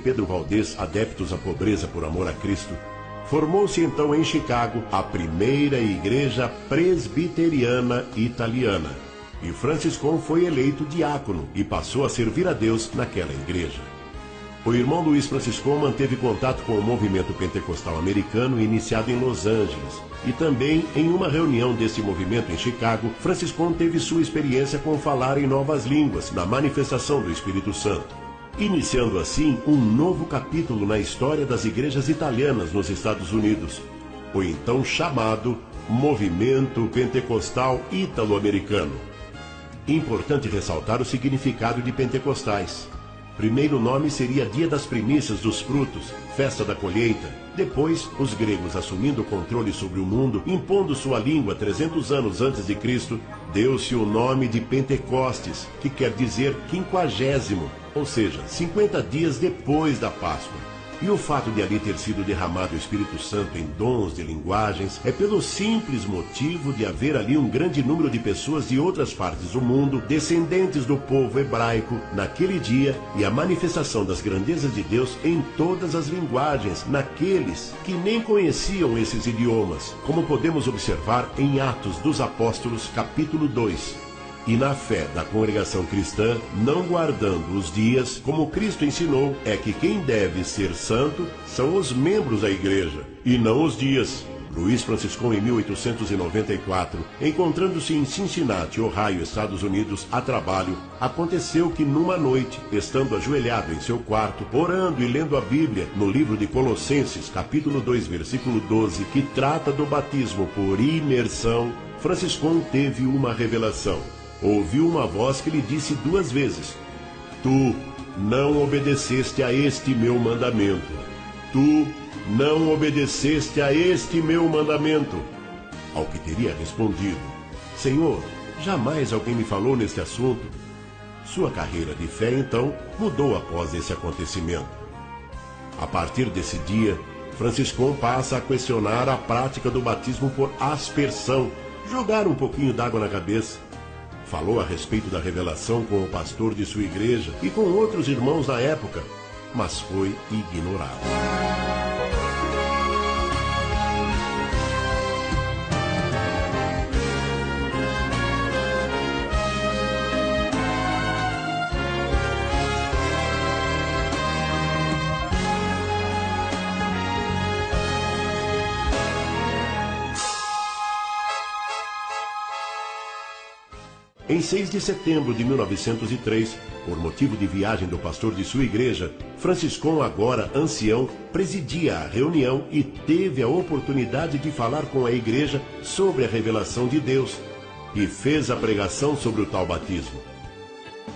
Pedro Valdez, adeptos à pobreza por amor a Cristo, formou-se então em Chicago a primeira igreja presbiteriana italiana. E Franciscon foi eleito diácono e passou a servir a Deus naquela igreja. O irmão Luiz Franciscon manteve contato com o movimento pentecostal americano iniciado em Los Angeles. E também, em uma reunião desse movimento em Chicago, Franciscon teve sua experiência com falar em novas línguas, na manifestação do Espírito Santo, iniciando assim um novo capítulo na história das igrejas italianas nos Estados Unidos, o então chamado Movimento Pentecostal Ítalo-Americano. Importante ressaltar o significado de pentecostais. Primeiro nome seria Dia das Primícias dos Frutos, Festa da Colheita. Depois, os gregos, assumindo o controle sobre o mundo, impondo sua língua 300 anos antes de Cristo, deu-se o nome de Pentecostes, que quer dizer 50º, ou seja, 50 dias depois da Páscoa. E o fato de ali ter sido derramado o Espírito Santo em dons de linguagens é pelo simples motivo de haver ali um grande número de pessoas de outras partes do mundo, descendentes do povo hebraico, naquele dia, e a manifestação das grandezas de Deus em todas as linguagens, naqueles que nem conheciam esses idiomas, como podemos observar em Atos dos Apóstolos, capítulo 2. E na fé da congregação cristã, não guardando os dias, como Cristo ensinou, é que quem deve ser santo são os membros da igreja, e não os dias. Luiz Franciscon, em 1894, encontrando-se em Cincinnati, Ohio, Estados Unidos, a trabalho, aconteceu que numa noite, estando ajoelhado em seu quarto, orando e lendo a Bíblia, no livro de Colossenses, capítulo 2, versículo 12, que trata do batismo por imersão, Franciscon teve uma revelação. Ouviu uma voz que lhe disse 2 vezes: Tu não obedeceste a este meu mandamento. Tu não obedeceste a este meu mandamento. Ao que teria respondido: Senhor, jamais alguém me falou neste assunto. Sua carreira de fé, então, mudou após esse acontecimento. A partir desse dia, Franciscon passa a questionar a prática do batismo por aspersão, jogar um pouquinho d'água na cabeça. Falou a respeito da revelação com o pastor de sua igreja e com outros irmãos da época, mas foi ignorado. Em 6 de setembro de 1903, por motivo de viagem do pastor de sua igreja, Franciscon, agora ancião, presidia a reunião e teve a oportunidade de falar com a igreja sobre a revelação de Deus e fez a pregação sobre o tal batismo.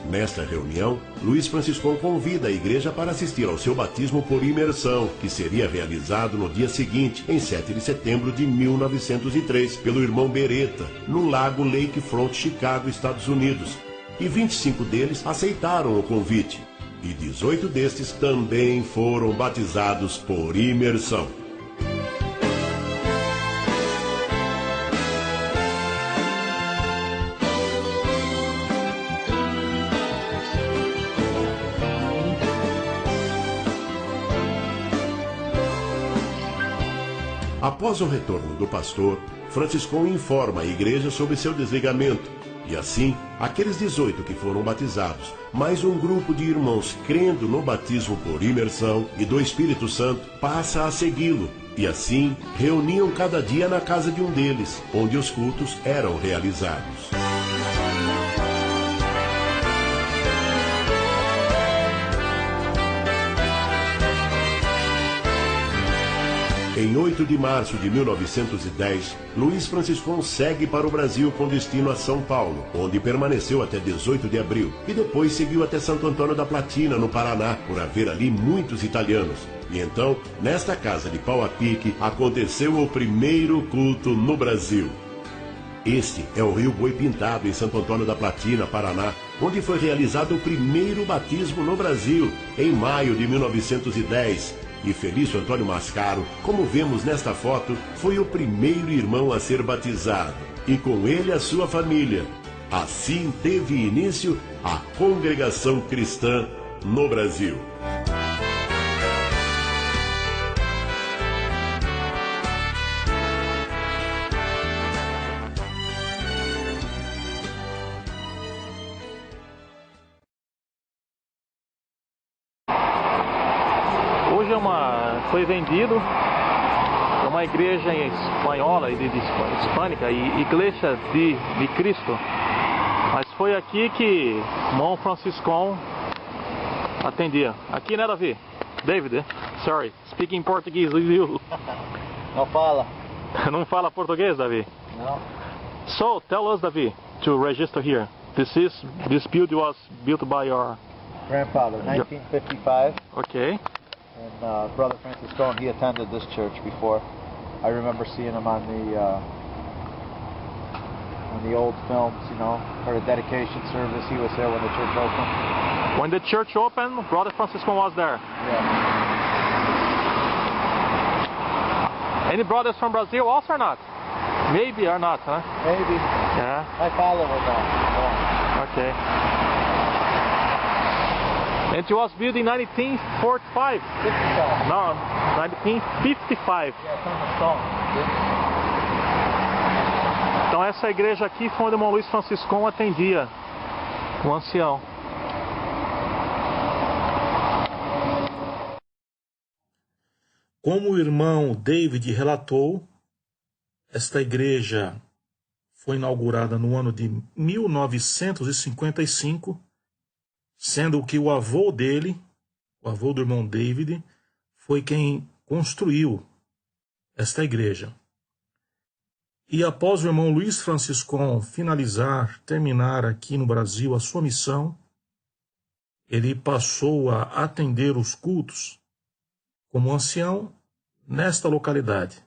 Nesta reunião, Luiz Franciscon convida a igreja para assistir ao seu batismo por imersão, que seria realizado no dia seguinte, em 7 de setembro de 1903, pelo irmão Beretta, no lago Lakefront, Chicago, Estados Unidos. E 25 deles aceitaram o convite, e 18 destes também foram batizados por imersão. Após o retorno do pastor, Franciscon informa a igreja sobre seu desligamento. E assim, aqueles 18 que foram batizados, mais um grupo de irmãos crendo no batismo por imersão e do Espírito Santo, passa a segui-lo. E assim, reuniam cada dia na casa de um deles, onde os cultos eram realizados. Em 8 de março de 1910, Luiz Franciscon segue para o Brasil com destino a São Paulo, onde permaneceu até 18 de abril, e depois seguiu até Santo Antônio da Platina, no Paraná, por haver ali muitos italianos. E então, nesta casa de pau a pique, aconteceu o primeiro culto no Brasil. Este é o Rio Boi Pintado, em Santo Antônio da Platina, Paraná, onde foi realizado o primeiro batismo no Brasil, em maio de 1910, e Felício Antônio Mascaro, como vemos nesta foto, foi o primeiro irmão a ser batizado, e com ele a sua família. Assim teve início a congregação cristã no Brasil. foi vendido a uma igreja espanhola, hispânica, e Igreja de Cristo. Mas foi aqui que Mão Franciscão atendia. Aqui, né, Davi? David, sorry, speaking Portuguese with you. Não fala. Não fala português, Davi? Não. So, tell us, Davi, to register here. This building was built by your Grandfather, 1955. Okay. And Brother Franciscone, he attended this church before. I remember seeing him on the old films, you know, for the dedication service. He was there when the church opened. When the church opened, Brother Franciscone was there. Yeah. Any brothers from Brazil also or not? Maybe or not, huh? Maybe. Yeah. My father was on. Okay. And it was built in 1945. 55. No, 1955. Yeah, it's on the stone. Então essa igreja aqui foi onde o irmão Luiz Franciscão atendia o ancião. Como o irmão David relatou, esta igreja foi inaugurada no ano de 1955, sendo que o avô dele, o avô do irmão David, foi quem construiu esta igreja. E após o irmão Luiz Franciscão terminar aqui no Brasil a sua missão, ele passou a atender os cultos como ancião nesta localidade.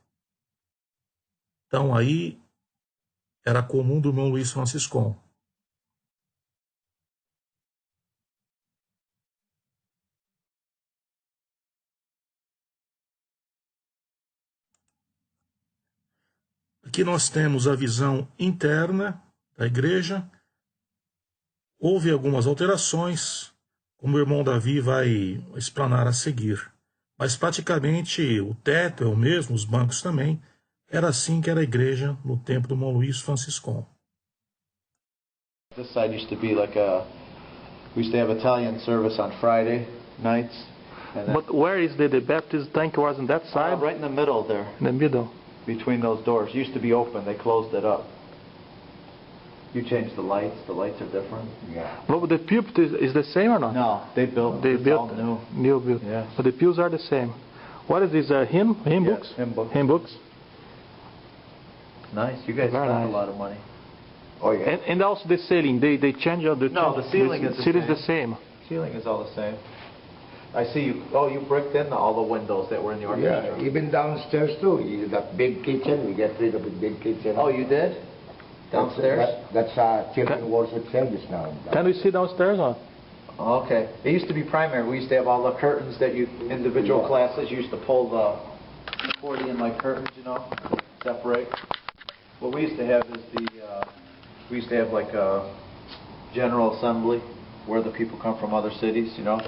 Então aí era comum do irmão Luiz Franciscão. Aqui nós temos a visão interna da igreja. Houve algumas alterações, como o irmão Davi vai explanar a seguir. Mas praticamente o teto é o mesmo, os bancos também. Era assim que era a igreja no tempo do irmão Luiz Franciscão. This side used to be like we used to have Italian service on Friday nights. But where is the Baptist tank was on that side? Right in the middle there. In the middle. Between those doors. It used to be open. They closed it up. You changed the lights. The lights are different. Yeah. But the pulpit is the same or not? No, they built. They it's built all new. New built. Yes. But the pews are the same. What is this? Hymn books? Hymn books. Hymn books. Nice. You guys Very spent nice. a lot of money. Oh yeah. And also the ceiling. They change the. No, the ceiling is the same. Ceiling is all the same. I see you. Oh, you bricked in all the windows that were in the orchestra. Yeah, even downstairs too. You got big kitchen. We get rid of the big kitchen. Oh, you did? Downstairs? That's children worship service now. Can we see downstairs or? Oh, okay. It used to be primary. We used to have all the curtains that individual classes used to pull the accordion like curtains, you know, separate. What we used to have is we used to have like a general assembly where the people come from other cities, you know.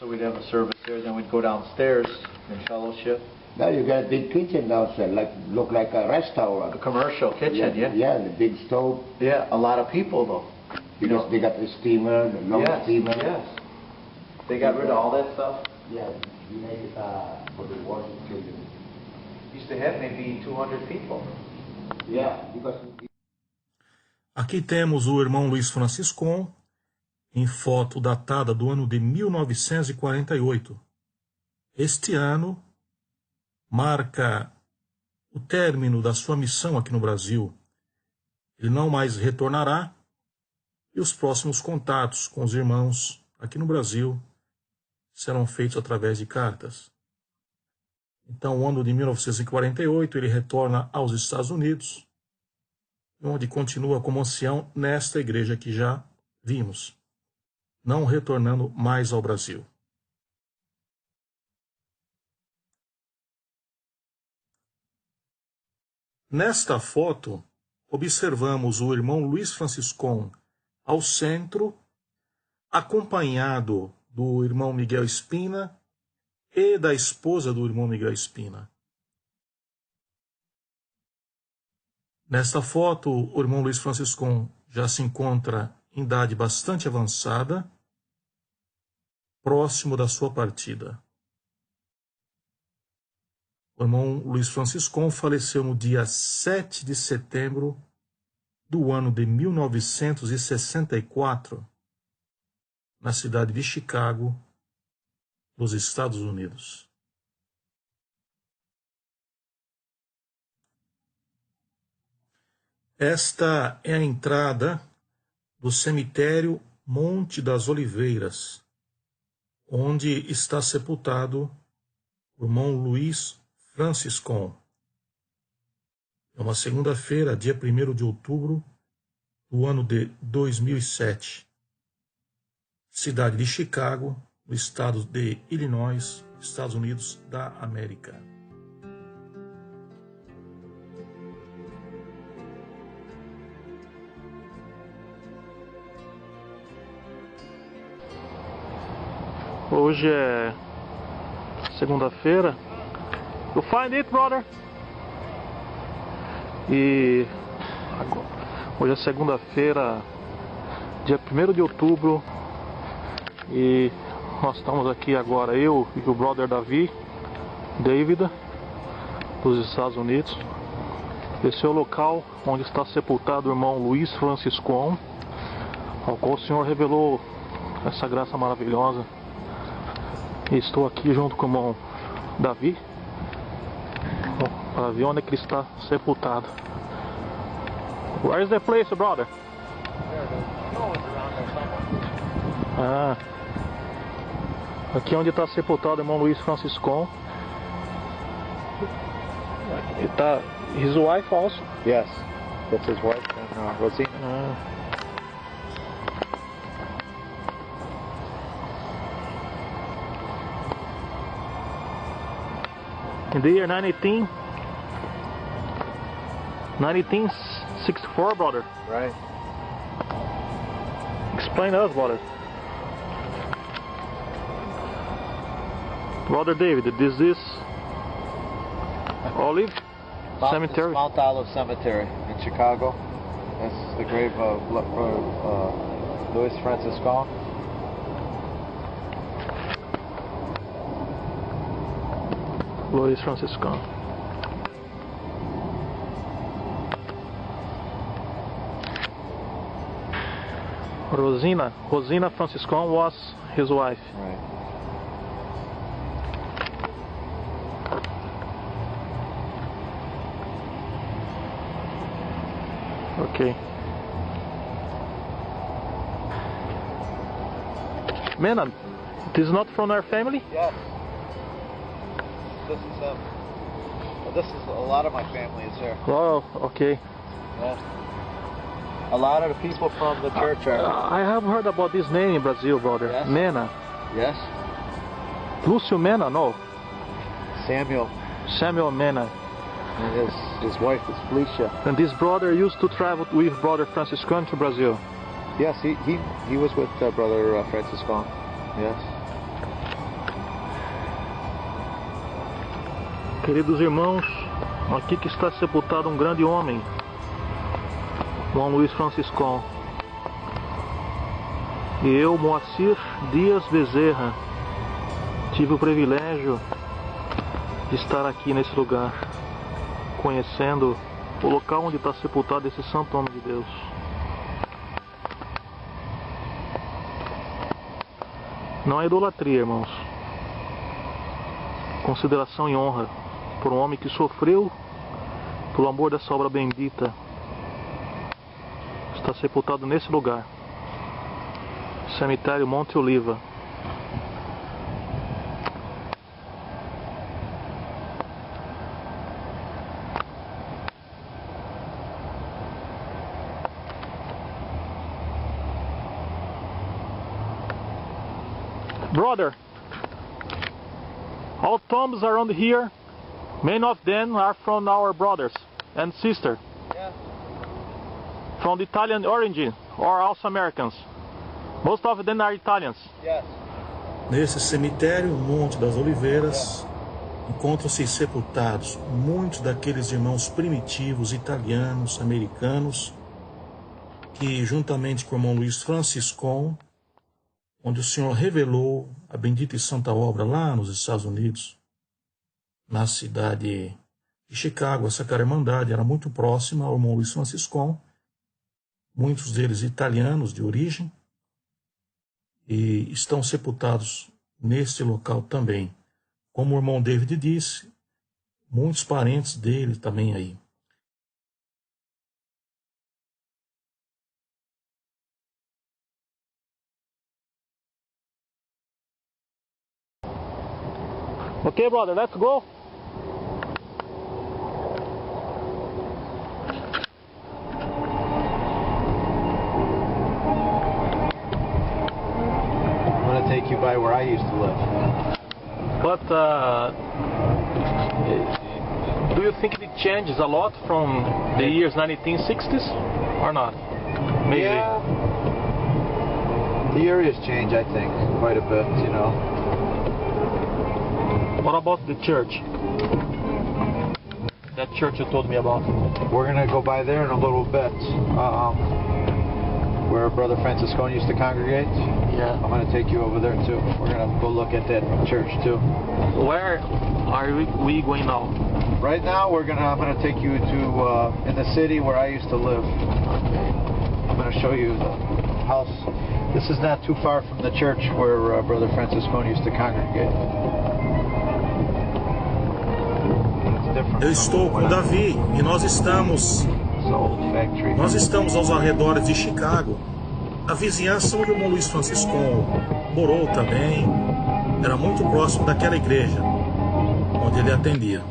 So we'd have a service there, then we'd go downstairs in fellowship. Now you got a big kitchen downstairs, look like a restaurant. A commercial kitchen, yeah. Yeah, the big stove. Yeah, a lot of people though. Because they got the steamer, the long steamer. Yes. They got rid of all that stuff. Yeah, we made it for the worship children. Used to have maybe 200 people. Yeah, because. Aqui temos o irmão Luiz Franciscão, em foto datada do ano de 1948. Este ano marca o término da sua missão aqui no Brasil. Ele não mais retornará e os próximos contatos com os irmãos aqui no Brasil serão feitos através de cartas. Então, no ano de 1948, ele retorna aos Estados Unidos, onde continua como ancião nesta igreja que já vimos, não retornando mais ao Brasil. Nesta foto, observamos o irmão Luiz Franciscão ao centro, acompanhado do irmão Miguel Espina e da esposa do irmão Miguel Espina. Nesta foto, o irmão Luiz Franciscão já se encontra em idade bastante avançada, próximo da sua partida. O irmão Luiz Franciscon faleceu no dia 7 de setembro do ano de 1964, na cidade de Chicago, nos Estados Unidos. Esta é a entrada do cemitério Monte das Oliveiras, onde está sepultado o irmão Luiz Franciscon. É uma segunda-feira, dia 1º de outubro do ano de 2007. Cidade de Chicago, no estado de Illinois, Estados Unidos da América. Hoje é segunda-feira. You find it, brother? E hoje é segunda-feira, dia 1º de outubro. E nós estamos aqui agora, eu e o brother David, dos Estados Unidos. Esse é o local onde está sepultado o irmão Luiz Franciscon, ao qual o Senhor revelou essa graça maravilhosa. E estou aqui junto com o irmão Davi, para ver onde é que ele está sepultado. Where is the place, brother? Ah, aqui é onde está sepultado o irmão Luiz Franciscon. Ele está... His wife also? Yes, that's his wife and Rosina. In the year 1964, brother. Right. Explain to us, brother. Brother David, this is Olive Cemetery? Mount Olive Cemetery in Chicago. That's the grave of Louis Franciscon. Luiz Franciscon. Rosina Franciscon was his wife. Right. Okay. Menon, this is not from our family? Yes. This is a lot of my family is here. Oh, okay. Yeah. A lot of the people from the church are. I have heard about this name in Brazil, brother. Yes. Mena. Yes. Lúcio Mena, no. Samuel Samuel Mena. and his wife is Felicia. And this brother used to travel with Brother Franciscan to Brazil. Yes, he was with Brother Franciscon. Yes. Queridos irmãos, aqui que está sepultado um grande homem, João Luiz Franciscon. E eu, Moacir Dias Bezerra, tive o privilégio de estar aqui nesse lugar, conhecendo o local onde está sepultado esse santo homem de Deus. Não é idolatria, irmãos. Consideração e honra por um homem que sofreu pelo amor dessa obra bendita. Está sepultado nesse lugar, cemitério Monte Oliva. Brother, all tombs around here, many of them are from our brothers and sisters. Yeah. From the Italian origin, or also Americans. Most of them are Italians. Yes. Nesse cemitério, Monte das Oliveiras, encontram-se sepultados muitos daqueles irmãos primitivos italianos, americanos, que juntamente com o irmão Luiz Franciscon, onde o Senhor revelou a bendita e santa obra lá nos Estados Unidos, na cidade de Chicago. Essa irmandade era muito próxima ao irmão Luiz Franciscon, muitos deles italianos de origem, e estão sepultados neste local também. Como o irmão David disse, muitos parentes dele também aí. Okay, brother, let's go. I'm going to take you by where I used to live. But do you think it changes a lot from the years 1960s or not? Maybe. Yeah. The areas change, I think, quite a bit, you know. What about the church? That church you told me about. We're going to go by there in a little bit. Where Brother Franciscone used to congregate. Yeah. I'm going to take you over there too. We're going to go look at that church too. Where are we going now? Right now, I'm going to take you to in the city where I used to live. I'm going to show you the house. This is not too far from the church where Brother Franciscone used to congregate. Eu estou com Davi e nós estamos aos arredores de Chicago, a vizinhança onde o irmão Luiz Franciscon morou também. Era muito próximo daquela igreja onde ele atendia.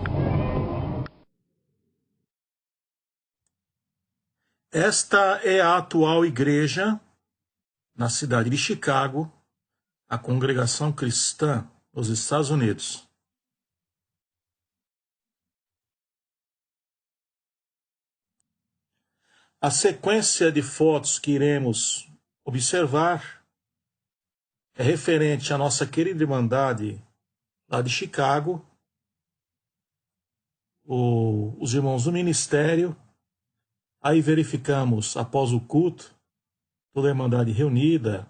Esta é a atual igreja na cidade de Chicago, a Congregação Cristã nos Estados Unidos. A sequência de fotos que iremos observar é referente à nossa querida Irmandade lá de Chicago, os irmãos do ministério. Aí verificamos, após o culto, toda a Irmandade reunida